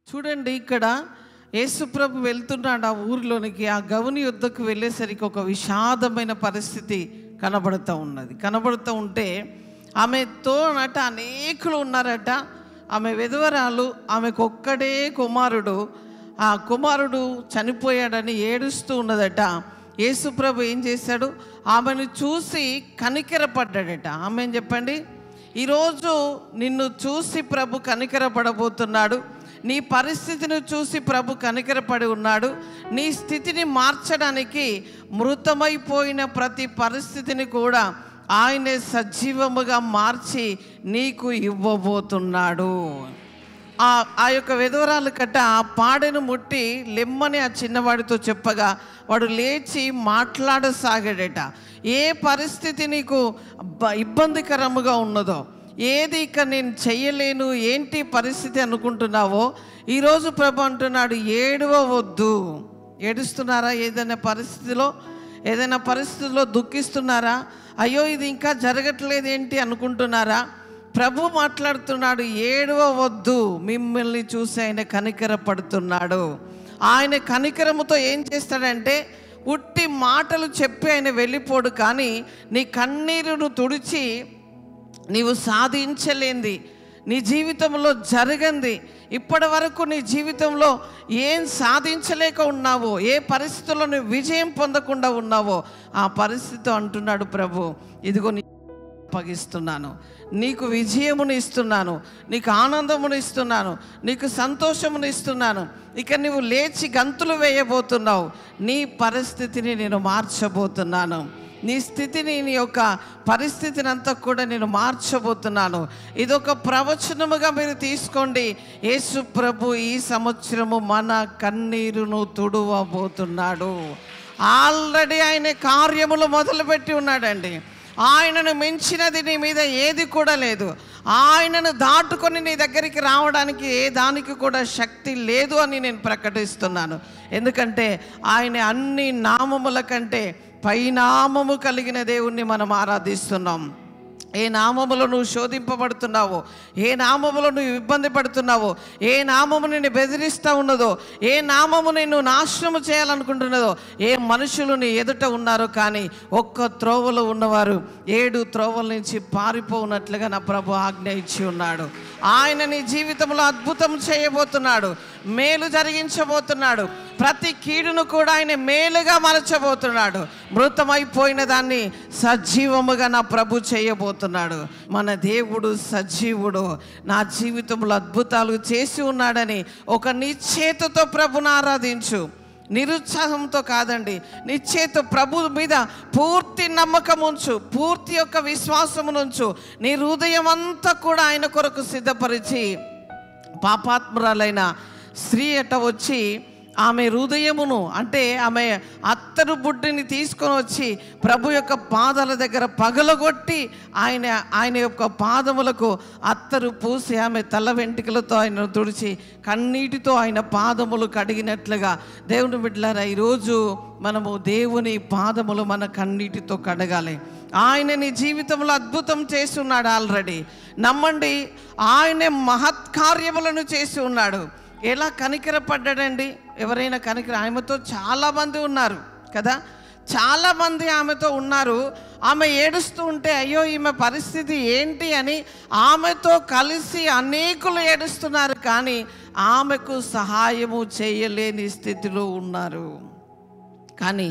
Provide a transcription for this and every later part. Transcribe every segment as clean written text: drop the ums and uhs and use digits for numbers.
చూడండి, ఇక్కడ యేసుప్రభు వెళ్తున్నాడు ఆ ఊరిలోనికి. ఆ గవుని యుద్ధకు వెళ్ళేసరికి ఒక విషాదమైన పరిస్థితి కనబడుతూ ఉంటే ఆమెతో అనేకులు ఉన్నారట. ఆమె విధవరాలు, ఆమెకు ఒక్కడే కుమారుడు. ఆ కుమారుడు చనిపోయాడని ఏడుస్తూ ఉన్నదట. యేసుప్రభు ఏం చేశాడు? ఆమెను చూసి కనికరపడ్డాడట. ఆమె చెప్పండి, ఈరోజు నిన్ను చూసి ప్రభు కనికరపడబోతున్నాడు. నీ పరిస్థితిని చూసి ప్రభు కనికరపడి ఉన్నాడు. నీ స్థితిని మార్చడానికి మృతమైపోయిన ప్రతి పరిస్థితిని కూడా ఆయనే సజీవముగా మార్చి నీకు ఇవ్వబోతున్నాడు. ఆ యొక్క విధవరాలు కట్ట ఆ పాడెను ముట్టి లెమ్మని ఆ చిన్నవాడితో చెప్పగా వాడు లేచి మాట్లాడసాగాడట. ఏ పరిస్థితి నీకు ఇబ్బందికరముగా ఉన్నదో, ఏది ఇక నేను చెయ్యలేను, ఏంటి పరిస్థితి అనుకుంటున్నావో, ఈరోజు ప్రభు అంటున్నాడు, ఏడవవద్దు. ఏడుస్తున్నారా? ఏదైనా పరిస్థితిలో దుఃఖిస్తున్నారా? అయ్యో ఇది ఇంకా జరగట్లేదు ఏంటి అనుకుంటున్నారా? ప్రభు మాట్లాడుతున్నాడు, ఏడవవద్దు. మిమ్మల్ని చూసి ఆయన కనికరపడుతున్నాడు. ఆయన కనికరముతో ఏం చేస్తాడంటే, ఉట్టి మాటలు చెప్పి ఆయన వెళ్ళిపోడు, కానీ నీ కన్నీరును తుడిచి నీవు సాధించలేంది, నీ జీవితంలో జరగంది, ఇప్పటి వరకు నీ జీవితంలో ఏం సాధించలేక ఉన్నావో, ఏ పరిస్థితుల్లో నువ్వు విజయం పొందకుండా ఉన్నావో, ఆ పరిస్థితి అంటున్నాడు ప్రభు, ఇదిగో అప్పగిస్తున్నాను, నీకు విజయమును ఇస్తున్నాను, నీకు ఆనందమును ఇస్తున్నాను, నీకు సంతోషమును ఇస్తున్నాను. ఇక నువ్వు లేచి గంతులు వేయబోతున్నావు. నీ పరిస్థితిని నేను మార్చబోతున్నాను. నీ స్థితిని, నీ యొక్క పరిస్థితిని అంతా కూడా నేను మార్చబోతున్నాను. ఇదొక ప్రవచనముగా మీరు తీసుకోండి. యేసు ప్రభు ఈ సంవత్సరము మన కన్నీరును తుడవబోతున్నాడు. ఆల్రెడీ ఆయన కార్యములు మొదలుపెట్టి ఉన్నాడండి. ఆయనను మించినది నీ మీద ఏది కూడా లేదు. ఆయనను దాటుకొని నీ దగ్గరికి రావడానికి ఏ దానికి కూడా శక్తి లేదు అని నేను ప్రకటిస్తున్నాను. ఎందుకంటే ఆయన అన్ని నామముల కంటే పైనామము కలిగిన దేవుణ్ణి మనం ఆరాధిస్తున్నాం. ఏ నామములో నువ్వు శోధింపబడుతున్నావో, ఏ నామములో నువ్వు ఇబ్బంది పడుతున్నావో, ఏ నామము నిన్ను బెదిరిస్తూ ఉన్నదో, ఏ నామము నిన్ను నాశనము చేయాలనుకుంటున్నదో, ఏ మనుషులు నీ ఎదుట ఉన్నారో, కానీ ఒక్క త్రోవలో ఉన్నవారు 7 త్రోవల నుంచి పారిపోనట్లుగా నా ప్రభు ఆజ్ఞ ఇచ్చి ఉన్నాడు. ఆయన నీ జీవితంలో అద్భుతం చేయబోతున్నాడు, మేలు జరిగించబోతున్నాడు. ప్రతి కీడును కూడా ఆయన మేలుగా మలచబోతున్నాడు. మృతమైపోయిన దాన్ని సజీవముగా నా ప్రభు చేయబోతున్నాడు. మన దేవుడు సజీవుడు, నా జీవితంలో అద్భుతాలు చేసి ఉన్నాడని ఒక నిశ్చయతతో ప్రభుని ఆరాధించు. నిరుత్సాహంతో కాదండి, నిశ్చయత ప్రభు మీద పూర్తి నమ్మకం ఉంచు, పూర్తి యొక్క విశ్వాసమునుంచు. నీ హృదయం అంతా కూడా ఆయన కొరకు సిద్ధపరిచి, పాపాత్మురాలైన స్త్రీ అట వచ్చి ఆమె హృదయమును, అంటే ఆమె అత్తరు బుడ్డిని తీసుకొని వచ్చి ప్రభు యొక్క పాదాల దగ్గర పగలగొట్టి ఆయన యొక్క పాదములకు అత్తరు పూసి ఆమె తల వెంట్రుకలతో ఆయన తుడిచి కన్నీటితో ఆయన పాదములు కడిగినట్లుగా, దేవుని బిడ్డలారా, ఈరోజు మనము దేవుని పాదములు మన కన్నీటితో కడగాలి. ఆయన నీ జీవితంలో అద్భుతం చేసి ఉన్నాడు. ఆల్రెడీ నమ్మండి, ఆయనే మహత్కార్యములను చేసి ఉన్నాడు. ఎలా కనికరపడ్డాడండి? ఎవరైనా ఆమెతో చాలామంది ఉన్నారు కదా, చాలామంది ఆమెతో ఉన్నారు. ఆమె ఏడుస్తూ ఉంటే అయ్యో ఈమె పరిస్థితి ఏంటి అని ఆమెతో కలిసి అనేకులు ఏడుస్తున్నారు, కానీ ఆమెకు సహాయము చేయలేని స్థితిలో ఉన్నారు. కానీ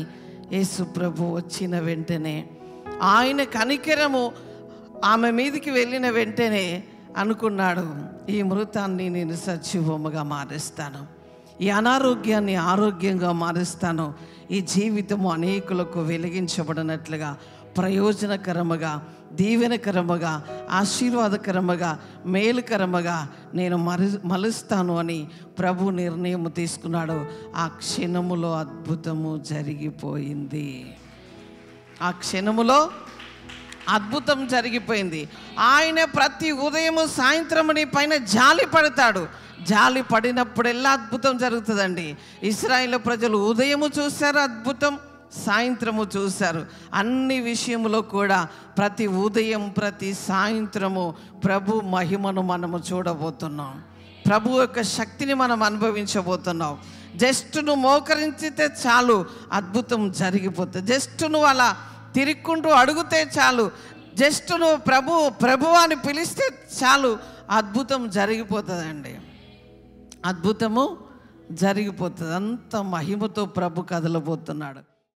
యేసు ప్రభు వచ్చిన వెంటనే, ఆయన కనికరము ఆమె మీదికి వెళ్ళిన వెంటనే అనుకున్నాడు, ఈ మృతాన్ని నేను సజీవముగా మారుస్తాను, ఈ అనారోగ్యాన్ని ఆరోగ్యంగా మారుస్తాను, ఈ జీవితము అనేకులకు వెలిగించబడినట్లుగా, ప్రయోజనకరముగా, దీవెనకరముగా, ఆశీర్వాదకరముగా, మేలుకరముగా నేను మలుస్తాను అని ప్రభు నిర్ణయం తీసుకున్నాడు. ఆ క్షణములో అద్భుతము జరిగిపోయింది. ఆ క్షణములో అద్భుతం జరిగిపోయింది. ఆయన ప్రతి ఉదయము సాయంత్రము నీ పైన జాలి పడతాడు. జాలి పడినప్పుడెల్లా అద్భుతం జరుగుతుందండి. ఇశ్రాయేలు ప్రజలు ఉదయము చూశారు అద్భుతం, సాయంత్రము చూశారు. అన్ని విషయంలో కూడా ప్రతి ఉదయం ప్రతి సాయంత్రము ప్రభు మహిమను మనము చూడబోతున్నాం. ప్రభు యొక్క శక్తిని మనం అనుభవించబోతున్నాం. జస్ట్ నువ్వు మోకరించితే చాలు అద్భుతం జరిగిపోతుంది. జస్ట్ నువ్వు అలా తిరుక్కుంటూ అడిగితే చాలు, జస్ట్ నువ్వు ప్రభు అని పిలిస్తే చాలు అద్భుతం జరిగిపోతుందండి. అద్భుతము జరిగిపోతుంది. అంత మహిమతో ప్రభు కదలబోతున్నాడు.